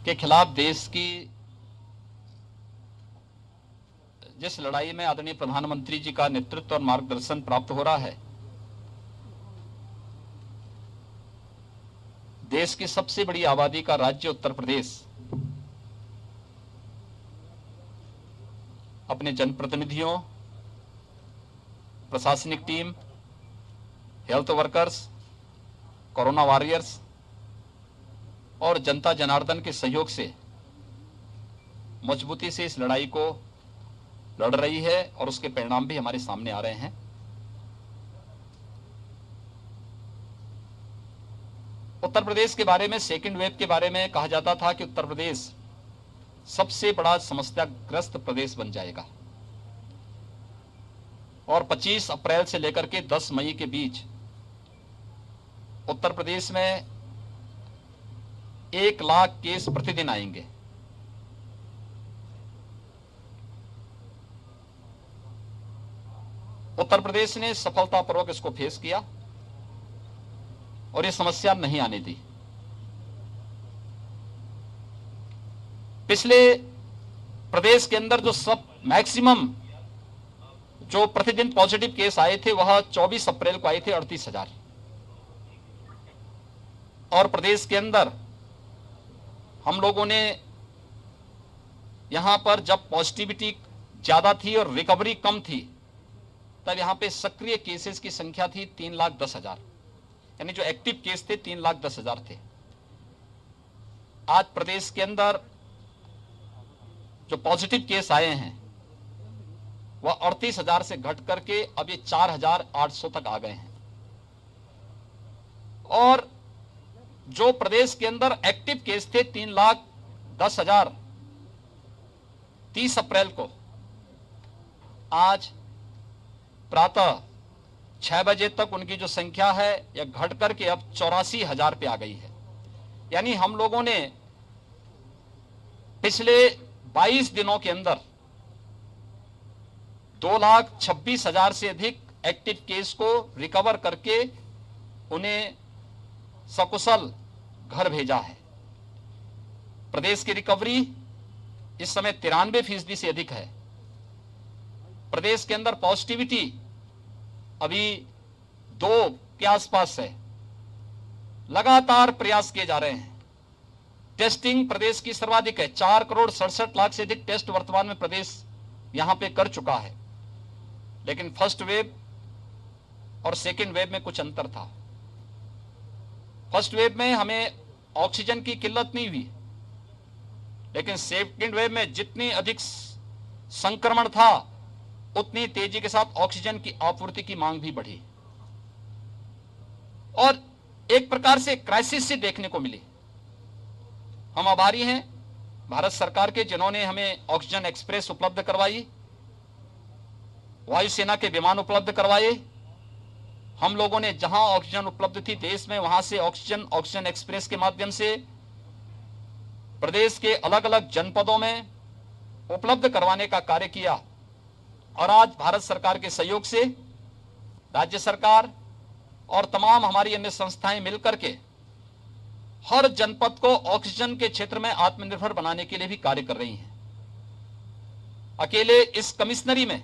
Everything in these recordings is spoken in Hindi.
के खिलाफ देश की जिस लड़ाई में आदरणीय प्रधानमंत्री जी का नेतृत्व और मार्गदर्शन प्राप्त हो रहा है, देश की सबसे बड़ी आबादी का राज्य उत्तर प्रदेश अपने जनप्रतिनिधियों, प्रशासनिक team, health workers, corona warriors और जनता जनार्दन के सहयोग से मजबूती से इस लड़ाई को लड़ रही है और उसके परिणाम भी हमारे सामने आ रहे हैं। उत्तर प्रदेश के बारे में, सेकेंड वेव के बारे में कहा जाता था कि उत्तर प्रदेश सबसे बड़ा समस्याग्रस्त प्रदेश बन जाएगा और 25 अप्रैल से लेकर के 10 मई के बीच उत्तर प्रदेश में 1 लाख केस प्रतिदिन आएंगे। उत्तर प्रदेश ने सफलतापूर्वक इसको फेस किया और ये समस्या नहीं आने दी। पिछले प्रदेश के अंदर जो सब मैक्सिमम जो प्रतिदिन पॉजिटिव केस आए थे वह 24 अप्रैल को आए थे 38,000। और प्रदेश के अंदर हम लोगों ने यहां पर जब पॉजिटिविटी ज्यादा थी और रिकवरी कम थी, तब यहां पे सक्रिय केसेस की संख्या थी 3,10,000, यानी जो एक्टिव केस थे 3,10,000 थे। आज प्रदेश के अंदर जो पॉजिटिव केस आए हैं वह 38,000 से घट करके अब ये 4,800 तक आ गए हैं। और जो प्रदेश के अंदर एक्टिव केस थे 3,10,000 30 अप्रैल को, आज प्रातः 6 बजे तक उनकी जो संख्या है यह घट करके अब 84,000 पे आ गई है। यानी हम लोगों ने पिछले 22 दिनों के अंदर 2,26,000 से अधिक एक्टिव केस को रिकवर करके उन्हें सकुशल घर भेजा है। प्रदेश की रिकवरी इस समय 93% से अधिक है। प्रदेश के अंदर पॉजिटिविटी अभी 2 के आसपास है। लगातार प्रयास किए जा रहे हैं। टेस्टिंग प्रदेश की सर्वाधिक है। 4,67,00,000 से अधिक टेस्ट वर्तमान में प्रदेश यहां पे कर चुका है। लेकिन फर्स्ट वेव और सेकेंड वेव में कुछ अंतर था। फर्स्ट वेव में हमें ऑक्सीजन की किल्लत नहीं हुई, लेकिन सेकेंड वेव में जितनी अधिक संक्रमण था उतनी तेजी के साथ ऑक्सीजन की आपूर्ति की मांग भी बढ़ी और एक प्रकार से क्राइसिस से देखने को मिली। हम आभारी हैं भारत सरकार के, जिन्होंने हमें ऑक्सीजन एक्सप्रेस उपलब्ध करवाई, वायुसेना के विमान उपलब्ध करवाए। हम लोगों ने जहां ऑक्सीजन उपलब्ध थी देश में, वहां से ऑक्सीजन एक्सप्रेस के माध्यम से प्रदेश के अलग अलग जनपदों में उपलब्ध करवाने का कार्य किया। और आज भारत सरकार के सहयोग से राज्य सरकार और तमाम हमारी अन्य संस्थाएं मिलकर के हर जनपद को ऑक्सीजन के क्षेत्र में आत्मनिर्भर बनाने के लिए भी कार्य कर रही हैं। अकेले इस कमिश्नरी में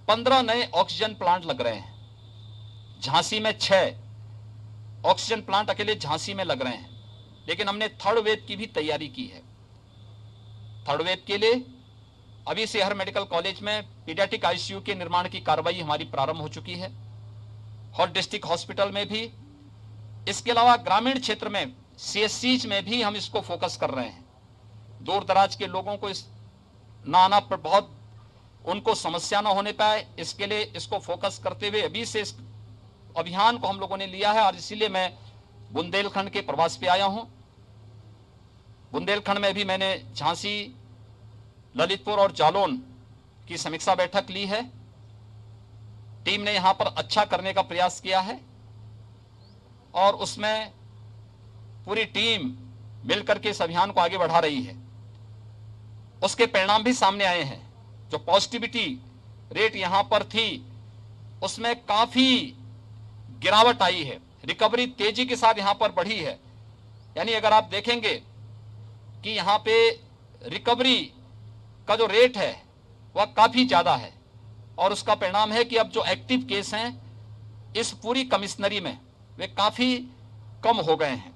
15 नए ऑक्सीजन प्लांट लग रहे हैं। झांसी में 6 ऑक्सीजन प्लांट अकेले झांसी में लग रहे हैं। लेकिन हमने थर्ड वेव की भी तैयारी की है। थर्ड वेव के लिए अभी से हर मेडिकल कॉलेज में पीडियाट्रिक आईसीयू के निर्माण की कार्रवाई हमारी प्रारंभ हो चुकी है। हर डिस्ट्रिक्ट हॉस्पिटल में भी, इसके अलावा ग्रामीण क्षेत्र में सीएससीज में भी हम इसको फोकस कर रहे हैं। दूर दराज के लोगों को इस ना आना पर बहुत उनको समस्या ना होने पाए, इसके लिए इसको फोकस करते हुए अभी से इस अभियान को हम लोगों ने लिया है। और इसीलिए मैं बुंदेलखंड के प्रवास पे आया हूं। बुंदेलखंड में भी मैंने झांसी, ललितपुर और जालौन की समीक्षा बैठक ली है। टीम ने यहां पर अच्छा करने का प्रयास किया है और उसमें पूरी टीम मिलकर के इस अभियान को आगे बढ़ा रही है। उसके परिणाम भी सामने आए हैं। जो पॉजिटिविटी रेट यहां पर थी उसमें काफी गिरावट आई है। रिकवरी तेजी के साथ यहां पर बढ़ी है यानी अगर आप देखेंगे कि यहां पे रिकवरी का जो रेट है वह काफी ज्यादा है, और उसका परिणाम है कि अब जो एक्टिव केस हैं इस पूरी कमिश्नरी में वे काफी कम हो गए हैं।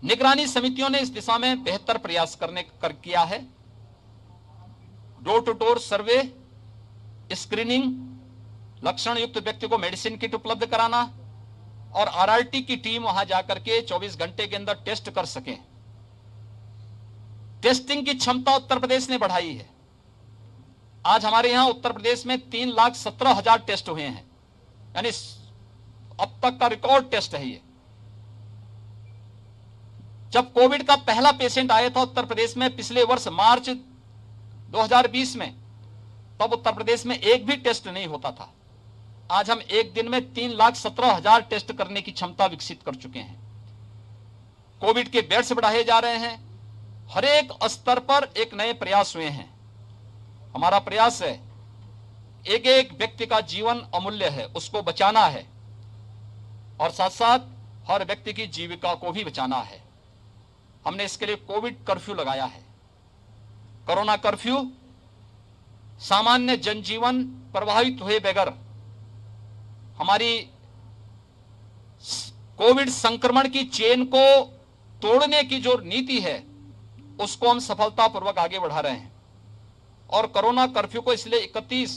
निगरानी समितियों ने इस दिशा में बेहतर प्रयास किया है। Door to door survey, screening, लक्षण युक्त व्यक्ति को मेडिसिन किट उपलब्ध कराना और आरआरटी की टीम वहां जाकर के 24 घंटे के अंदर टेस्ट कर सके। टेस्टिंग की क्षमता उत्तर प्रदेश ने बढ़ाई है। आज हमारे यहां उत्तर प्रदेश में 3,17,000 टेस्ट हुए हैं, यानी अब तक का रिकॉर्ड टेस्ट है ये। जब कोविड का पहला पेशेंट आया था उत्तर प्रदेश में पिछले वर्ष मार्च 2020 में, तब उत्तर प्रदेश में एक भी टेस्ट नहीं होता था। आज हम एक दिन में 3,17,000 टेस्ट करने की क्षमता विकसित कर चुके हैं। कोविड के बेड्स बढ़ाए जा रहे हैं। हर एक स्तर पर एक नए प्रयास हुए हैं। हमारा प्रयास है, एक एक व्यक्ति का जीवन अमूल्य है, उसको बचाना है, और साथ साथ हर व्यक्ति की जीविका को भी बचाना है। हमने इसके लिए कोविड कर्फ्यू लगाया है। कोरोना कर्फ्यू सामान्य जनजीवन प्रभावित हुए बगैर हमारी कोविड संक्रमण की चेन को तोड़ने की जो नीति है उसको हम सफलतापूर्वक आगे बढ़ा रहे हैं। और कोरोना कर्फ्यू को इसलिए 31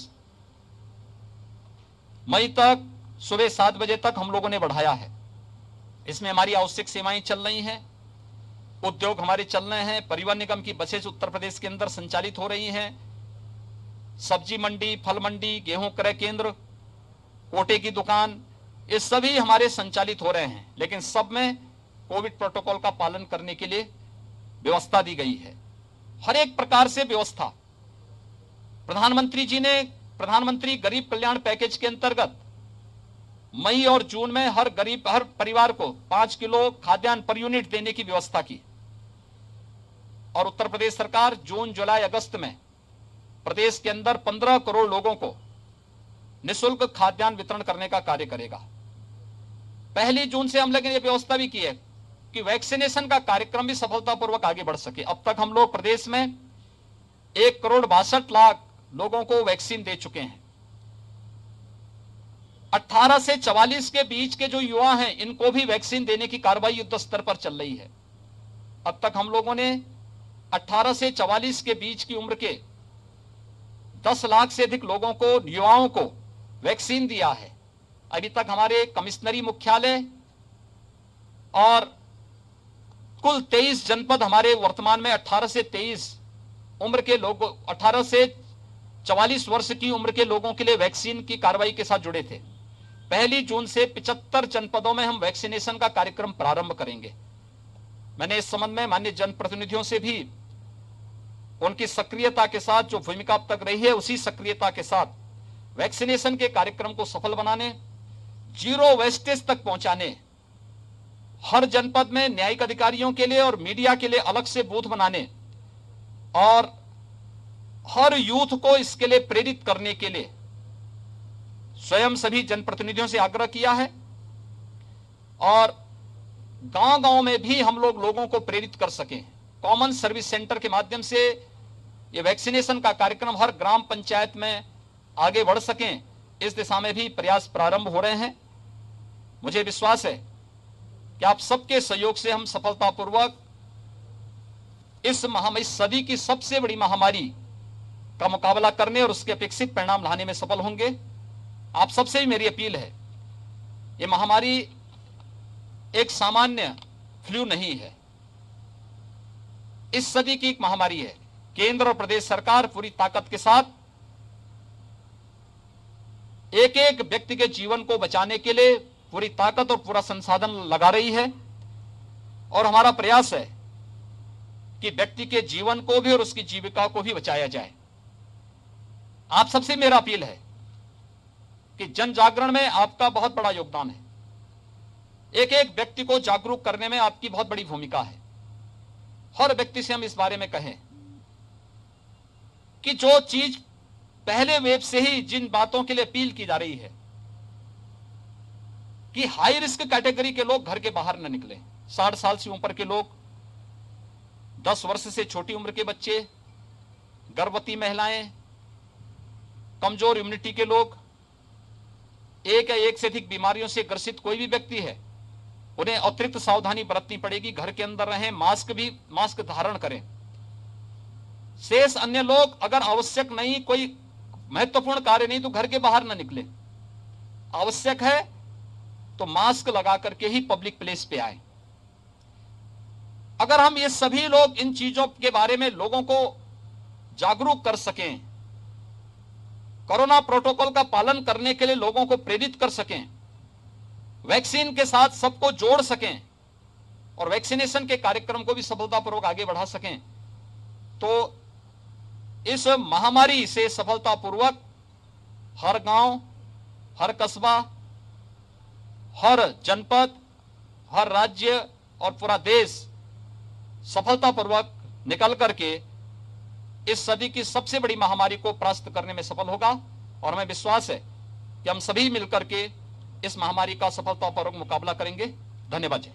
मई तक सुबह 7 बजे तक हम लोगों ने बढ़ाया है। इसमें हमारी आवश्यक सेवाएं चल रही हैं, उद्योग हमारे चल रहे हैं, परिवहन निगम की बसें उत्तर प्रदेश के अंदर संचालित हो रही हैं, सब्जी मंडी, फल मंडी, गेहूं क्रय केंद्र, कोटे की दुकान, ये सभी हमारे संचालित हो रहे हैं। लेकिन सब में कोविड प्रोटोकॉल का पालन करने के लिए व्यवस्था दी गई है। हर एक प्रकार से व्यवस्था प्रधानमंत्री जी ने प्रधानमंत्री गरीब कल्याण पैकेज के अंतर्गत मई और जून में हर परिवार को 5 किलो खाद्यान्न पर यूनिट देने की व्यवस्था की। और उत्तर प्रदेश सरकार जून, जुलाई, अगस्त में प्रदेश के अंदर 15 करोड़ लोगों को निःशुल्क खाद्यान्न वितरण करने का कार्य करेगा। 1 जून से हम लोगों ने यह व्यवस्था भी की है कि वैक्सीनेशन का कार्यक्रम भी सफलतापूर्वक आगे बढ़ सके। अब तक हम लोग प्रदेश में 1,62,00,000 लोगों को वैक्सीन दे चुके हैं। 18 से 44 के बीच के जो युवा हैं इनको भी वैक्सीन देने की कार्रवाई युद्ध स्तर पर चल रही है। अब तक हम लोगों ने 18 से 44 के बीच की उम्र के 10 लाख से अधिक लोगों को, युवाओं को वैक्सीन दिया है। अभी तक हमारे कमिश्नरी मुख्यालय और कुल 23 जनपद हमारे वर्तमान में 18 से 23 उम्र के लोगों, 18 से 44 वर्ष की उम्र के लोगों के लिए वैक्सीन की कार्रवाई के साथ जुड़े थे। 1 जून से 75 जनपदों में हम वैक्सीनेशन का कार्यक्रम प्रारंभ करेंगे। मैंने इस संबंध में माननीय जनप्रतिनिधियों से भी उनकी सक्रियता के साथ, जो भूमिका अब तक रही है उसी सक्रियता के साथ वैक्सीनेशन के कार्यक्रम को सफल बनाने, जीरो वेस्टेज तक पहुंचाने, हर जनपद में न्यायिक अधिकारियों के लिए और मीडिया के लिए अलग से बूथ बनाने और हर यूथ को इसके लिए प्रेरित करने के लिए स्वयं सभी जनप्रतिनिधियों से आग्रह किया है। और गांव-गांव में भी हम लोगों को प्रेरित कर सकें। कॉमन सर्विस सेंटर के माध्यम से ये वैक्सीनेशन का कार्यक्रम हर ग्राम पंचायत में आगे बढ़ सकें, इस दिशा में भी प्रयास प्रारंभ हो रहे हैं। मुझे विश्वास है कि आप सबके सहयोग से हम सफलतापूर्वक इस सदी की सबसे बड़ी महामारी का मुकाबला करने और उसके अपेक्षित परिणाम लाने में सफल होंगे। आप सबसे भी मेरी अपील है, ये महामारी एक सामान्य फ्लू नहीं है, इस सदी की एक महामारी है। केंद्र और प्रदेश सरकार पूरी ताकत के साथ एक एक व्यक्ति के जीवन को बचाने के लिए पूरी ताकत और पूरा संसाधन लगा रही है। और हमारा प्रयास है कि व्यक्ति के जीवन को भी और उसकी जीविका को भी बचाया जाए। आप सबसे मेरा अपील है कि जन जागरण में आपका बहुत बड़ा योगदान है। एक एक व्यक्ति को जागरूक करने में आपकी बहुत बड़ी भूमिका है। हर व्यक्ति से हम इस बारे में कहें कि जो चीज पहले वेब से ही जिन बातों के लिए अपील की जा रही है कि हाई रिस्क कैटेगरी के लोग घर के बाहर न निकलें, 60 साल से ऊपर के लोग, 10 वर्ष से छोटी उम्र के बच्चे, गर्भवती महिलाएं, कमजोर इम्यूनिटी के लोग, एक या एक से अधिक बीमारियों से ग्रसित कोई भी व्यक्ति है, उन्हें अतिरिक्त सावधानी बरतनी पड़ेगी। घर के अंदर रहें, मास्क धारण करें। शेष अन्य लोग अगर आवश्यक नहीं, कोई महत्वपूर्ण कार्य नहीं, तो घर के बाहर न निकले। आवश्यक है तो मास्क लगा करके ही पब्लिक प्लेस पे आए। अगर हम ये सभी लोग इन चीजों के बारे में लोगों को जागरूक कर सकें, कोरोना प्रोटोकॉल का पालन करने के लिए लोगों को प्रेरित कर सकें, वैक्सीन के साथ सबको जोड़ सकें और वैक्सीनेशन के कार्यक्रम को भी सफलतापूर्वक आगे बढ़ा सकें, तो इस महामारी से सफलतापूर्वक हर गांव, हर कस्बा, हर जनपद, हर राज्य और पूरा देश सफलतापूर्वक निकल करके इस सदी की सबसे बड़ी महामारी को परास्त करने में सफल होगा। और हमें विश्वास है कि हम सभी मिलकर के इस महामारी का सफलतापूर्वक मुकाबला करेंगे। धन्यवाद जी।